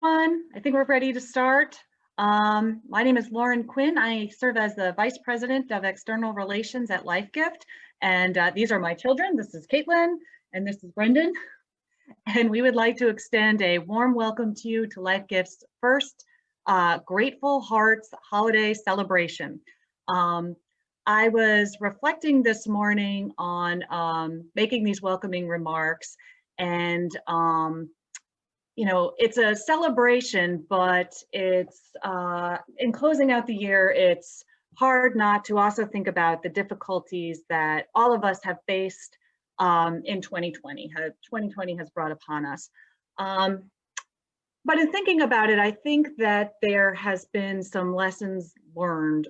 everyone. I think we're ready to start. My name is Lauren Quinn. I serve as the Vice President of External Relations at LifeGift. And these are my children. This is Caitlin and this is Brendan. And we would like to extend a warm welcome to you to LifeGift's first Grateful Hearts holiday celebration. I was reflecting this morning on making these welcoming remarks, and you know, it's a celebration, but it's in closing out the year, it's hard not to also think about the difficulties that all of us have faced in 2020. 2020 has brought upon us. But in thinking about it, I think that there has been some lessons learned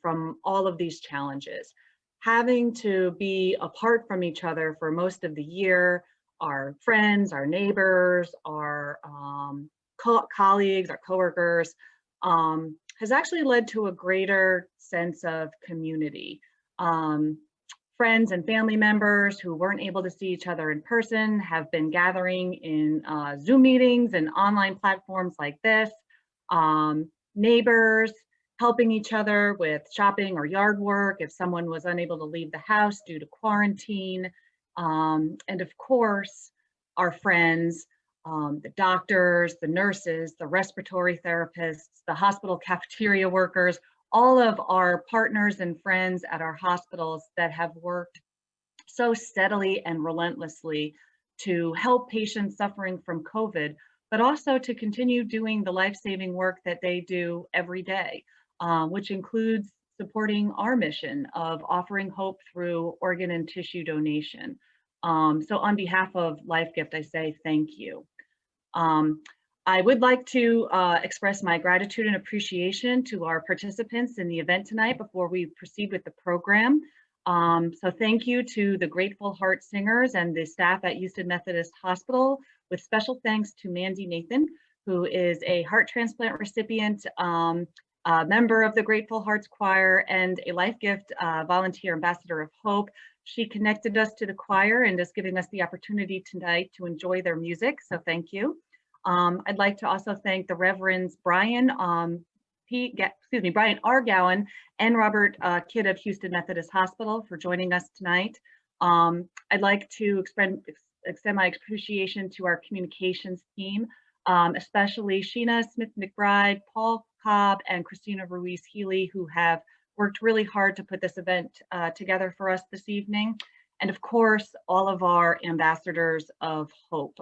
from all of these challenges. Having to be apart from each other for most of the year, our friends, our neighbors, our colleagues, our coworkers, has actually led to a greater sense of community. Friends and family members who weren't able to see each other in person have been gathering in Zoom meetings and online platforms like this. Neighbors helping each other with shopping or yard work if someone was unable to leave the house due to quarantine. And of course, our friends, the doctors, the nurses, the respiratory therapists, the hospital cafeteria workers, all of our partners and friends at our hospitals that have worked so steadily and relentlessly to help patients suffering from COVID, but also to continue doing the life-saving work that they do every day, which includes supporting our mission of offering hope through organ and tissue donation. So on behalf of LifeGift, I say thank you. I would like to express my gratitude and appreciation to our participants in the event tonight before we proceed with the program. So thank you to the Grateful Heart Singers and the staff at Houston Methodist Hospital, with special thanks to Mandy Nathan, who is a heart transplant recipient, a member of the Grateful Hearts Choir, and a LifeGift volunteer ambassador of hope. She connected us to the choir and is giving us the opportunity tonight to enjoy their music, so thank you. I'd like to also thank the Reverends Brian R. Gowan and Robert Kidd of Houston Methodist Hospital for joining us tonight. I'd like to extend my appreciation to our communications team, especially Sheena Smith-McBride, Paul Cobb, and Christina Ruiz-Healy, who have worked really hard to put this event together for us this evening. And of course, all of our ambassadors of hope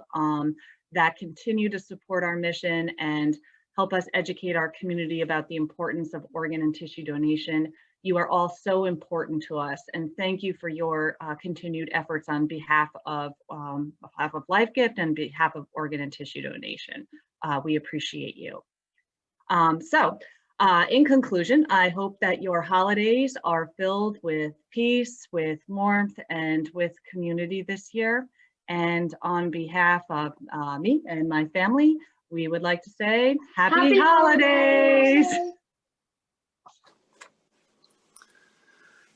that continue to support our mission and help us educate our community about the importance of organ and tissue donation. You are all so important to us, and thank you for your continued efforts on behalf of LifeGift and behalf of organ and tissue donation. We appreciate you. In conclusion, I hope that your holidays are filled with peace, with warmth, and with community this year. And on behalf of me and my family, we would like to say Happy Holidays!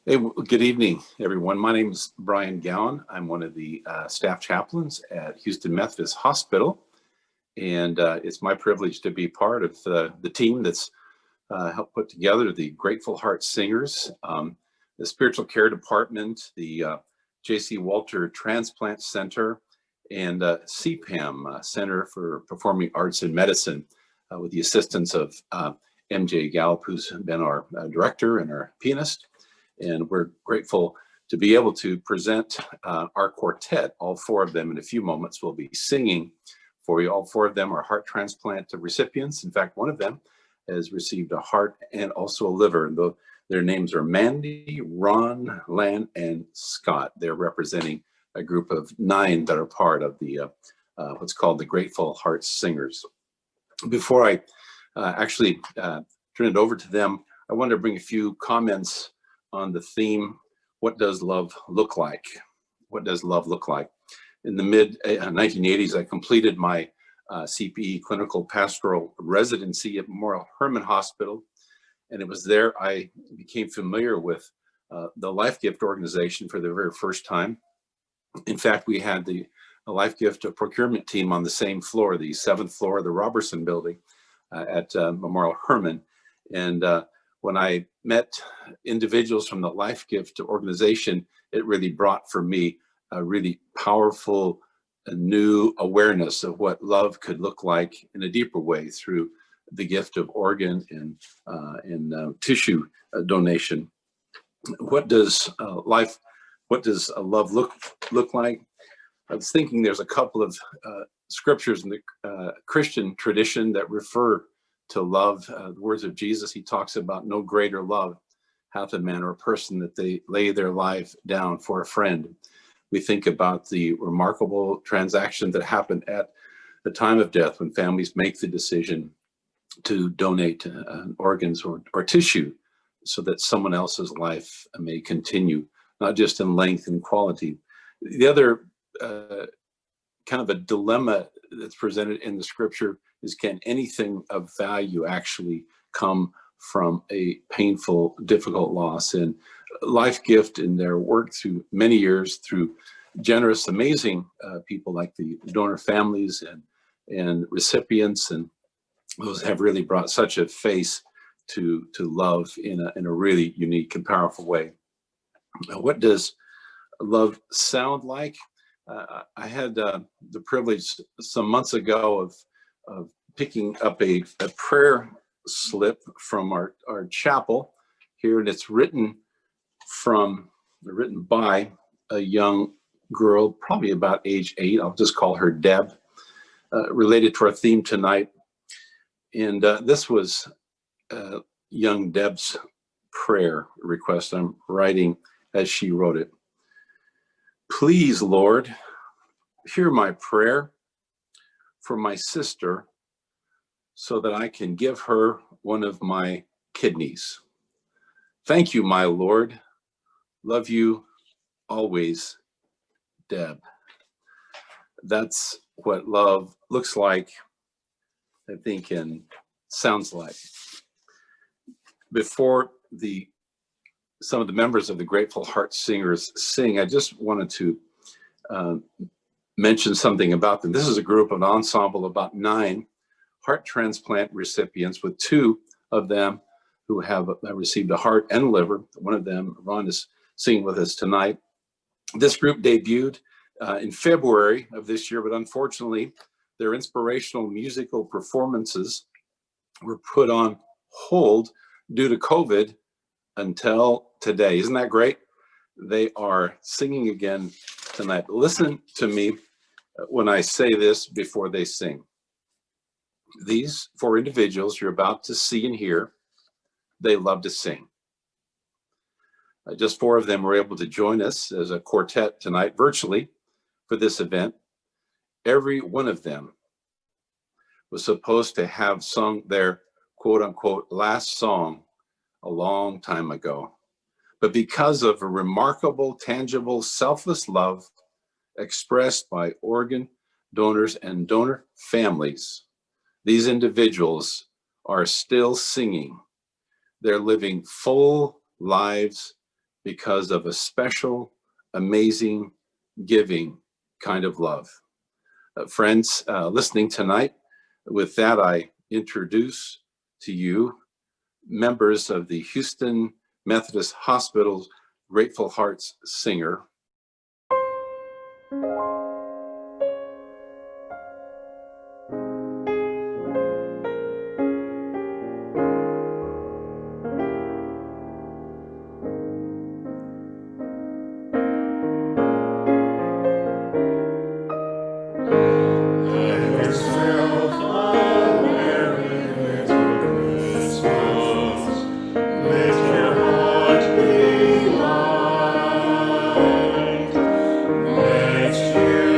Hey, good evening, everyone. My name is Brian Gowan. I'm one of the staff chaplains at Houston Methodist Hospital. And it's my privilege to be part of the team that's helped put together the Grateful Heart Singers, the Spiritual Care Department, the J.C. Walter Transplant Center, and CPAM, Center for Performing Arts and Medicine, with the assistance of MJ Gallup, who's been our director and our pianist. And we're grateful to be able to present our quartet. All four of them in a few moments will be singing for you. All four of them are heart transplant recipients. In fact, one of them has received a heart and also a liver. And their names are Mandy, Ron, Lan, and Scott. They're representing a group of 9 that are part of the what's called the Grateful Heart Singers. Before I actually turn it over to them, I wanted to bring a few comments on the theme, what does love look like? What does love look like? In the mid-1980s, I completed my CPE clinical pastoral residency at Memorial Hermann Hospital. And it was there I became familiar with the LifeGift organization for the very first time. In fact, we had the life gift procurement team on the same floor, the 7th floor of the Robertson building at Memorial Hermann. And when I met individuals from the Life Gift organization, it really brought for me a really powerful, new awareness of what love could look like in a deeper way through the gift of organ and tissue donation. What does love look like? I was thinking there's a couple of scriptures in the Christian tradition that refer to love. The words of Jesus, he talks about no greater love hath a man or a person that they lay their life down for a friend. We think about the remarkable transaction that happened at the time of death when families make the decision to donate organs or tissue so that someone else's life may continue, not just in length and quality. The other kind of a dilemma that's presented in the scripture is, can anything of value actually come from a painful, difficult loss? And Life Gift, in their work through many years, through generous, amazing people like the donor families and recipients, and those have really brought such a face to love in a really unique and powerful way. What does love sound like? I had the privilege some months ago of picking up a prayer slip from our chapel here, and it's written by a young girl, probably about age 8. I'll just call her Deb, related to our theme tonight. And this was young Deb's prayer request. I'm writing as she wrote it. Please, Lord, hear my prayer for my sister so that I can give her one of my kidneys. Thank you, my Lord. Love you always, Deb. That's what love looks like, I think, and sounds like. Before some of the members of the Grateful Heart Singers sing, I just wanted to mention something about them. This is a group, an ensemble, about 9 heart transplant recipients, with 2 of them who have received a heart and liver. One of them, Ron, is singing with us tonight. This group debuted in February of this year, but unfortunately, their inspirational musical performances were put on hold due to COVID until today. Isn't that great? They are singing again tonight. Listen to me when I say this before they sing. These 4 individuals you're about to see and hear, they love to sing. Just 4 of them were able to join us as a quartet tonight virtually for this event. Every one of them was supposed to have sung their quote unquote last song a long time ago. But because of a remarkable, tangible, selfless love expressed by organ donors and donor families, these individuals are still singing. They're living full lives because of a special, amazing, giving kind of love. Friends listening tonight, with that, I introduce to you members of the Houston Methodist Hospital's Grateful Hearts Singer. Next year.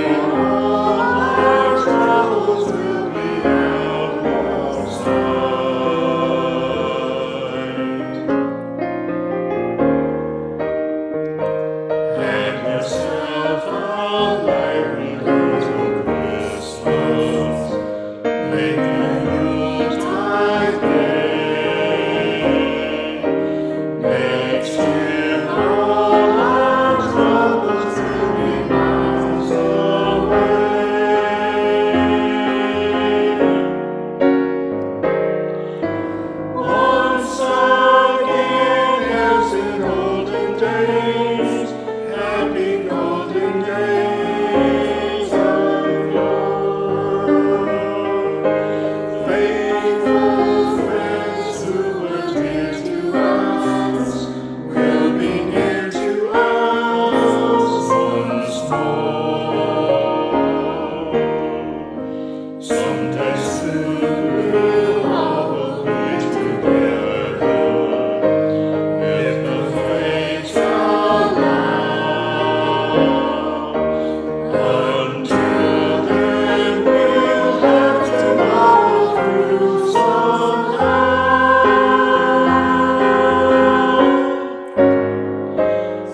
Until then we'll have to muddle through somehow.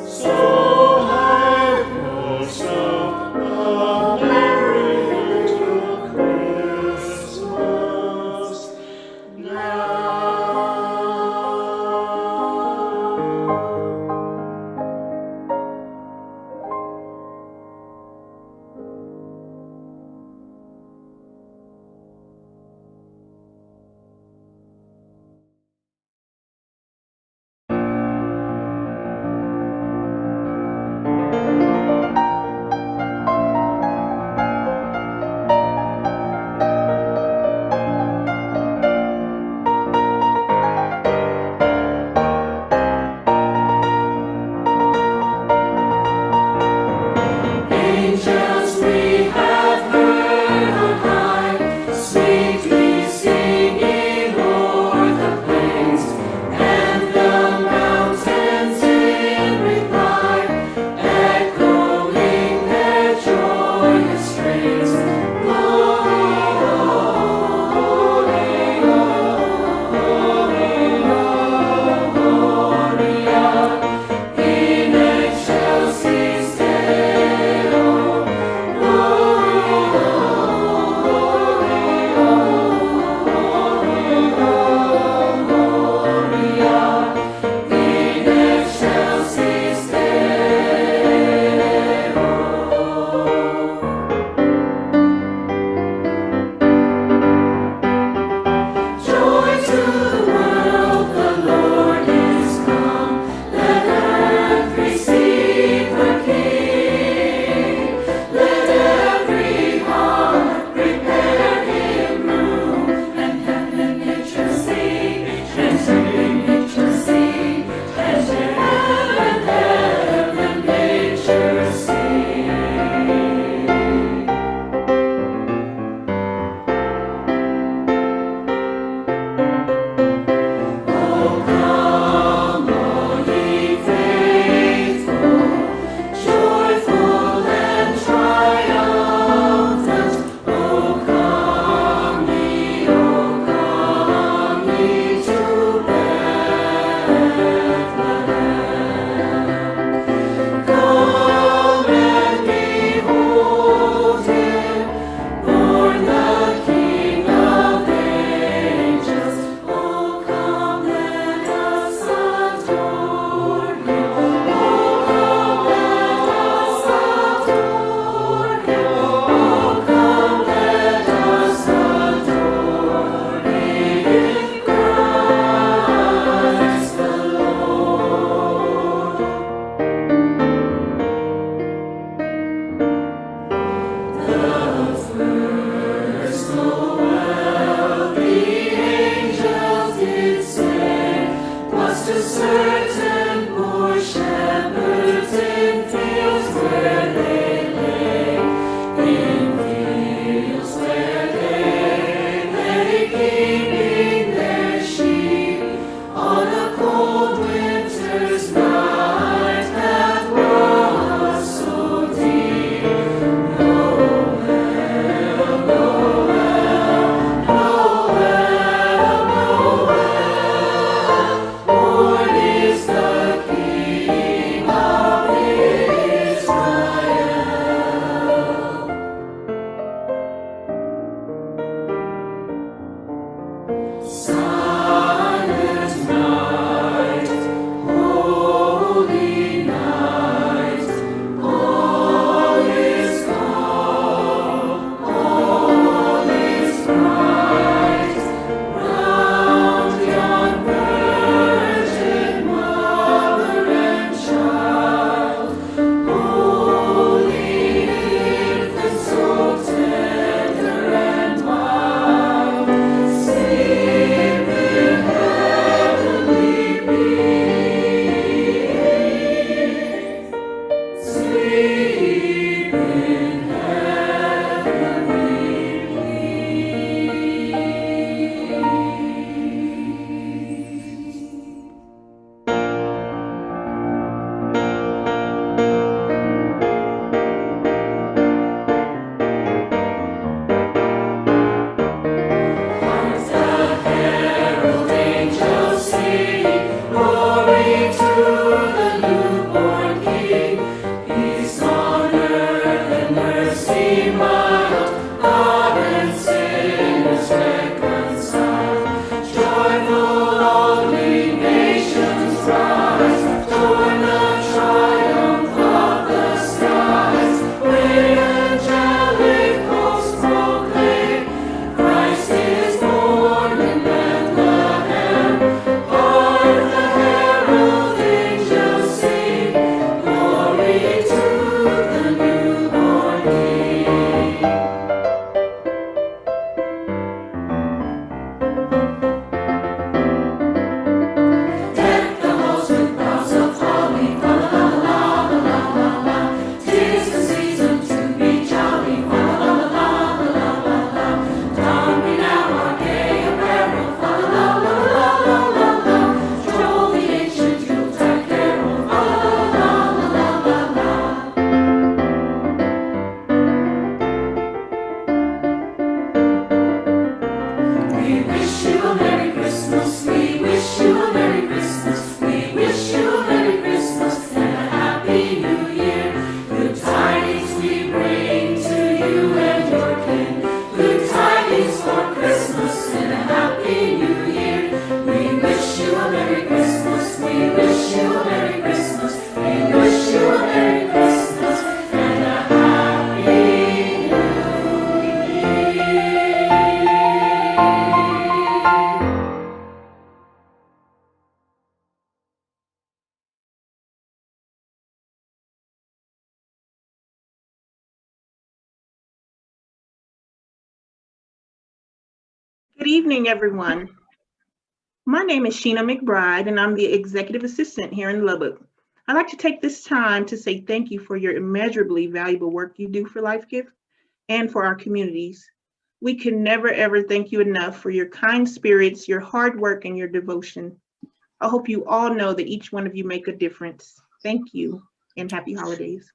So have yourself a merry little Christmas now. Angels we have heard on high, sweetly singing o'er the plains, and the mountains in reply, echoing their joyous strains. Glory, Gloria, in excelsis Deo. Gloria, in excelsis Deo. Joy to the world, the Lord is come. Let earth receive her King. Let every heart prepare him room, and heaven and nature sing, and heaven and nature sing, and heaven and nature sing. Oh, come, all ye faithful, joyful and triumphant. Oh, come ye to Bethlehem. Come and behold him, born the King of angels. Oh, come, let us adore him. Oh, come, let us adore him. Oh, come, let us adore him, Christ the Lord. The first Noel, the angels did say, was to certain poor shepherds in fields where they lay, in fields where they lay keeping their sheep on a cold winter's night that was so deep. Born is the Good evening, everyone. My name is Sheena McBride, and I'm the executive assistant here in Lubbock. I'd like to take this time to say thank you for your immeasurably valuable work you do for LifeGift and for our communities. We can never, ever thank you enough for your kind spirits, your hard work, and your devotion. I hope you all know that each one of you make a difference. Thank you, and happy holidays.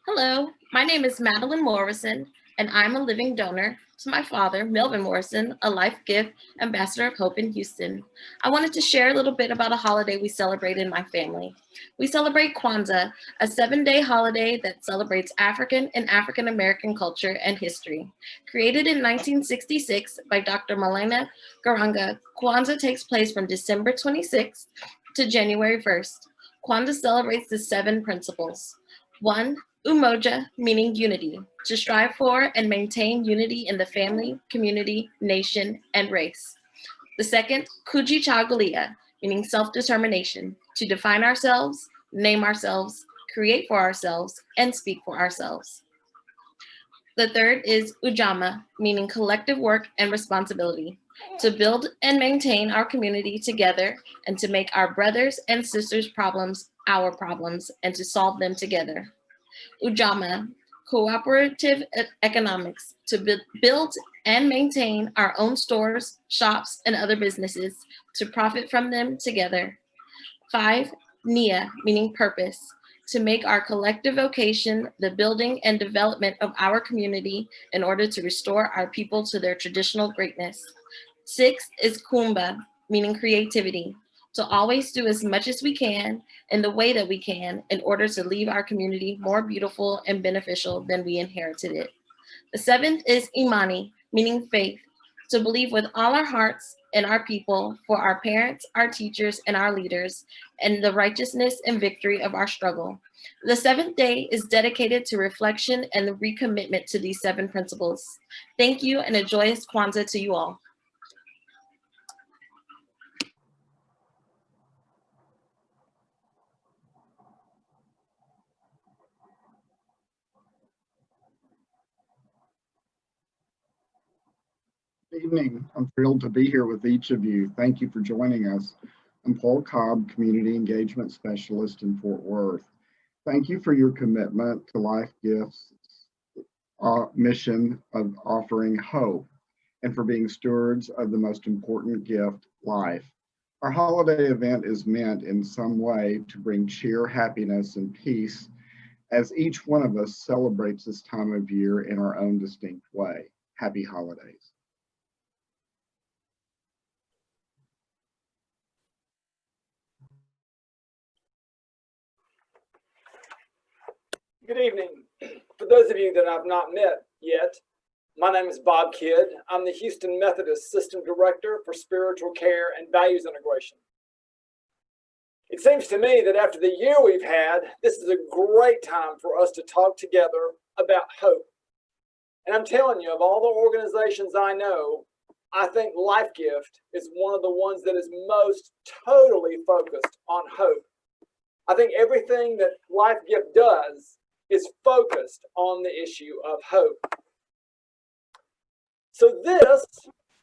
Hello, my name is Madeline Morrison, and I'm a living donor to my father, Melvin Morrison, a Life Gift Ambassador of Hope in Houston. I wanted to share a little bit about a holiday we celebrate in my family. We celebrate Kwanzaa, a 7-day holiday that celebrates African and African American culture and history. Created in 1966 by Dr. Malena Garanga, Kwanzaa takes place from December 26th to January 1st. Kwanzaa celebrates the 7 principles. 1. Umoja, meaning unity, to strive for and maintain unity in the family, community, nation, and race. The second, Kujichagulia, meaning self-determination, to define ourselves, name ourselves, create for ourselves, and speak for ourselves. The third is Ujama, meaning collective work and responsibility, to build and maintain our community together and to make our brothers and sisters' problems our problems and to solve them together. Ujama, cooperative economics, to build and maintain our own stores, shops, and other businesses, to profit from them together. 5, Nia, meaning purpose, to make our collective vocation the building and development of our community in order to restore our people to their traditional greatness. 6 is Kumba, meaning creativity, to always do as much as we can in the way that we can in order to leave our community more beautiful and beneficial than we inherited it. The 7th is Imani, meaning faith, to believe with all our hearts in our people, for our parents, our teachers, and our leaders, and the righteousness and victory of our struggle. The 7th day is dedicated to reflection and the recommitment to these 7 principles. Thank you and a joyous Kwanzaa to you all. Good evening. I'm thrilled to be here with each of you. Thank you for joining us. I'm Paul Cobb, Community Engagement Specialist in Fort Worth. Thank you for your commitment to Life Gift's mission of offering hope and for being stewards of the most important gift, life. Our holiday event is meant in some way to bring cheer, happiness, and peace as each one of us celebrates this time of year in our own distinct way. Happy holidays. Good evening. For those of you that I've not met yet, my name is Bob Kidd. I'm the Houston Methodist System Director for Spiritual Care and Values Integration. It seems to me that after the year we've had, this is a great time for us to talk together about hope. And I'm telling you, of all the organizations I know, I think Life Gift is one of the ones that is most totally focused on hope. I think everything that Life Gift does is focused on the issue of hope. So this,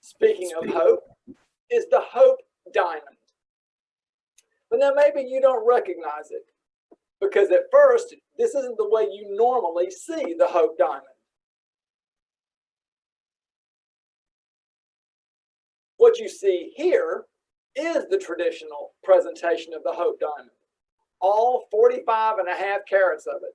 speaking of hope, is the Hope Diamond. But now maybe you don't recognize it, because at first, this isn't the way you normally see the Hope Diamond. What you see here is the traditional presentation of the Hope Diamond, all 45 and a half carats of it.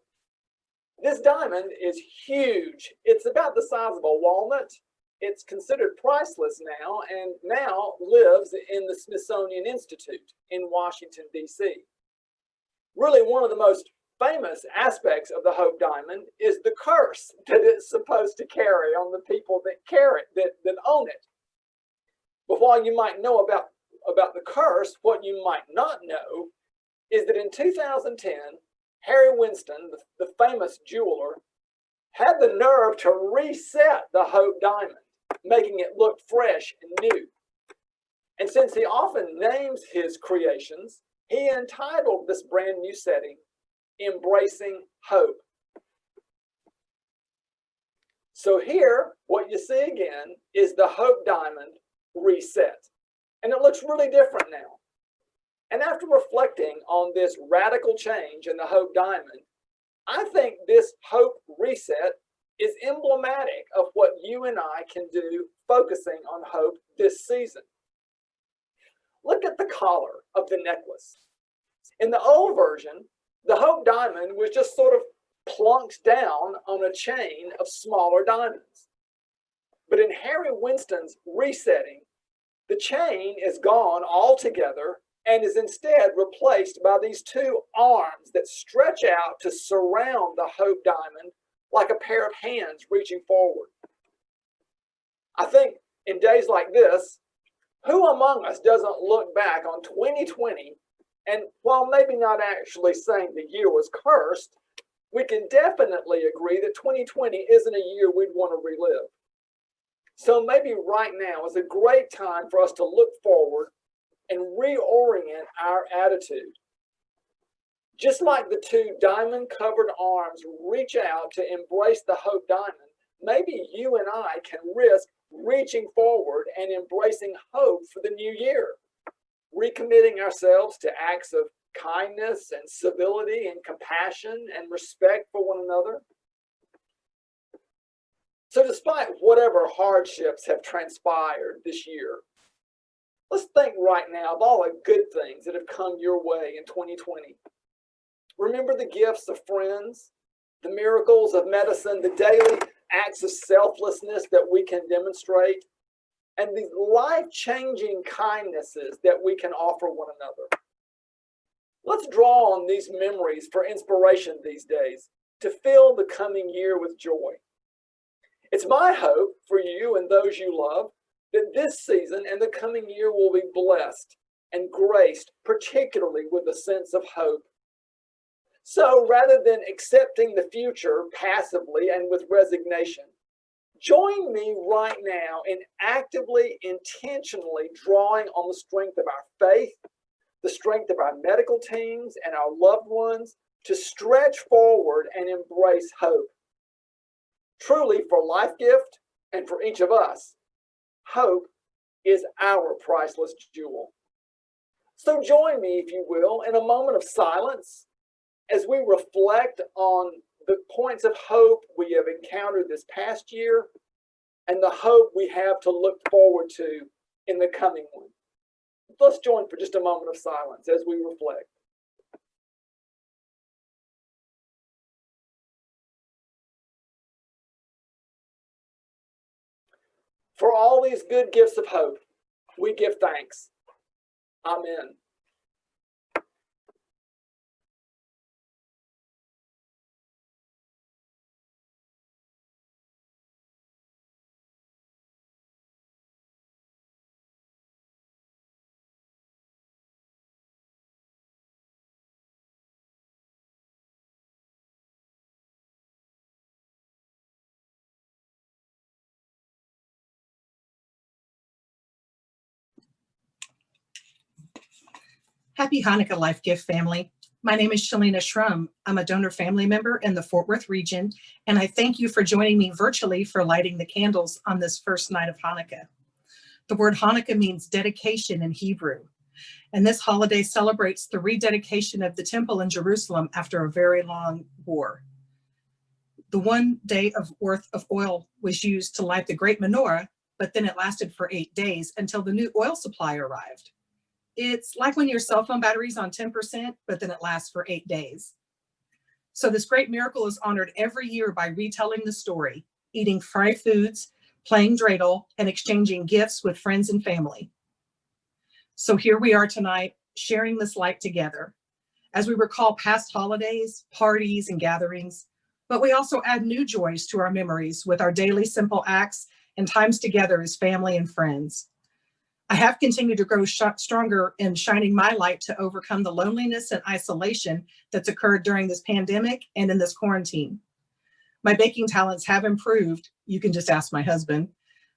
This diamond is huge. It's about the size of a walnut. It's considered priceless now and now lives in the Smithsonian Institute in Washington, D.C. Really, one of the most famous aspects of the Hope Diamond is the curse that it's supposed to carry on the people that carry it, that own it. But while you might know about the curse, what you might not know is that in 2010, Harry Winston, the famous jeweler, had the nerve to reset the Hope Diamond, making it look fresh and new. And since he often names his creations, he entitled this brand new setting, embracing hope. So here, what you see again is the Hope Diamond reset. And it looks really different now. And after reflecting on this radical change in the Hope Diamond, I think this Hope reset is emblematic of what you and I can do focusing on hope this season. Look at the collar of the necklace. In the old version, the Hope Diamond was just sort of plunked down on a chain of smaller diamonds. But in Harry Winston's resetting, the chain is gone altogether and is instead replaced by these two arms that stretch out to surround the Hope Diamond like a pair of hands reaching forward. I think in days like this, who among us doesn't look back on 2020 and while maybe not actually saying the year was cursed, we can definitely agree that 2020 isn't a year we'd want to relive. So maybe right now is a great time for us to look forward and reorient our attitude. Just like the two diamond-covered arms reach out to embrace the Hope Diamond, maybe you and I can risk reaching forward and embracing hope for the new year, recommitting ourselves to acts of kindness and civility and compassion and respect for one another. So despite whatever hardships have transpired this year, let's think right now of all the good things that have come your way in 2020. Remember the gifts of friends, the miracles of medicine, the daily acts of selflessness that we can demonstrate, and the life-changing kindnesses that we can offer one another. Let's draw on these memories for inspiration these days to fill the coming year with joy. It's my hope for you and those you love that this season and the coming year will be blessed and graced, particularly with a sense of hope. So rather than accepting the future passively and with resignation, join me right now in actively, intentionally drawing on the strength of our faith, the strength of our medical teams and our loved ones to stretch forward and embrace hope. Truly, for Life Gift and for each of us, hope is our priceless jewel. So join me, if you will, in a moment of silence as we reflect on the points of hope we have encountered this past year and the hope we have to look forward to in the coming one. Let's join for just a moment of silence as we reflect. For all these good gifts of hope, we give thanks. Amen. Happy Hanukkah, Life Gift family. My name is Shalina Shrum. I'm a donor family member in the Fort Worth region, and I thank you for joining me virtually for lighting the candles on this first night of Hanukkah. The word Hanukkah means dedication in Hebrew, and this holiday celebrates the rededication of the temple in Jerusalem after a very long war. The 1 day worth of oil was used to light the great menorah, but then it lasted for 8 days until the new oil supply arrived. It's like when your cell phone battery's on 10%, but then it lasts for 8 days. So this great miracle is honored every year by retelling the story, eating fried foods, playing dreidel, and exchanging gifts with friends and family. So here we are tonight, sharing this light together as we recall past holidays, parties, and gatherings, but we also add new joys to our memories with our daily simple acts and times together as family and friends. I have continued to grow stronger in shining my light to overcome the loneliness and isolation that's occurred during this pandemic and in this quarantine. My baking talents have improved. You can just ask my husband.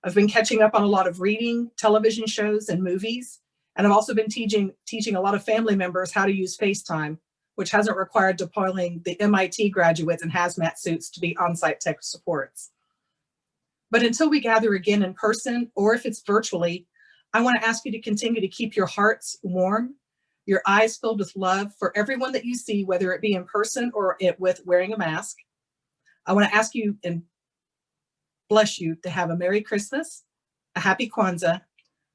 I've been catching up on a lot of reading, television shows, and movies. And I've also been teaching a lot of family members how to use FaceTime, which hasn't required deploying the MIT graduates in hazmat suits to be on-site tech supports. But until we gather again in person, or if it's virtually, I want to ask you to continue to keep your hearts warm, your eyes filled with love for everyone that you see, whether it be in person or with wearing a mask. I want to ask you and bless you to have a Merry Christmas, a Happy Kwanzaa,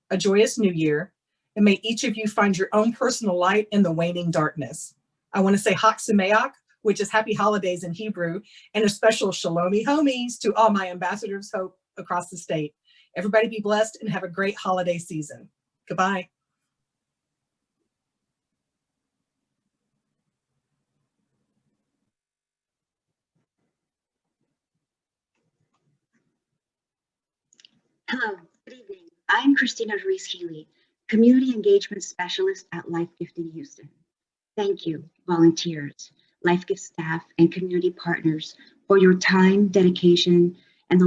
a joyous New Year, and may each of you find your own personal light in the waning darkness. I want to say Chag Sameach, which is Happy Holidays in Hebrew, and a special Shalomi Homies to all my ambassadors of hope across the state. Everybody be blessed and have a great holiday season. Goodbye. Hello, good evening. I'm Christina Reese-Healy, Community Engagement Specialist at Life Gift in Houston. Thank you, volunteers, Life Gift staff, and community partners for your time, dedication, and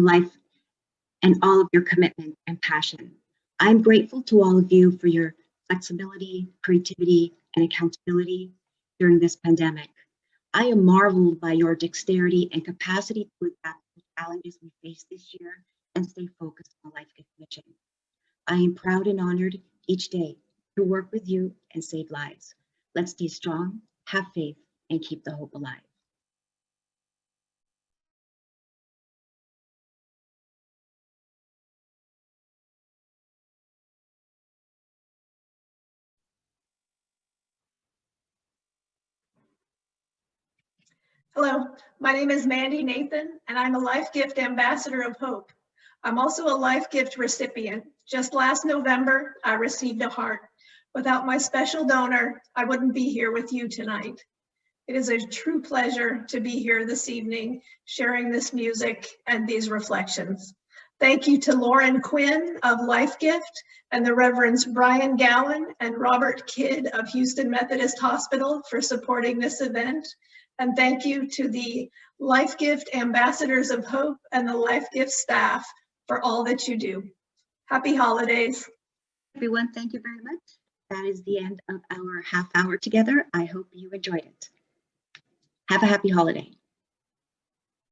all of your commitment and passion. I'm grateful to all of you for your flexibility, creativity, and accountability during this pandemic. I am marveled by your dexterity and capacity to adapt to the challenges we face this year and stay focused on Life Gift mission. I am proud and honored each day to work with you and save lives. Let's stay strong, have faith, and keep the hope alive. Hello, my name is Mandy Nathan, and I'm a Life Gift Ambassador of Hope. I'm also a Life Gift recipient. Just last November, I received a heart. Without my special donor, I wouldn't be here with you tonight. It is a true pleasure to be here this evening, sharing this music and these reflections. Thank you to Lauren Quinn of Life Gift and the Reverends Brian Gowan and Robert Kidd of Houston Methodist Hospital for supporting this event. And thank you to the Life Gift Ambassadors of Hope and the Life Gift staff for all that you do. Happy holidays. Everyone, thank you very much. That is the end of our half hour together. I hope you enjoyed it. Have a happy holiday.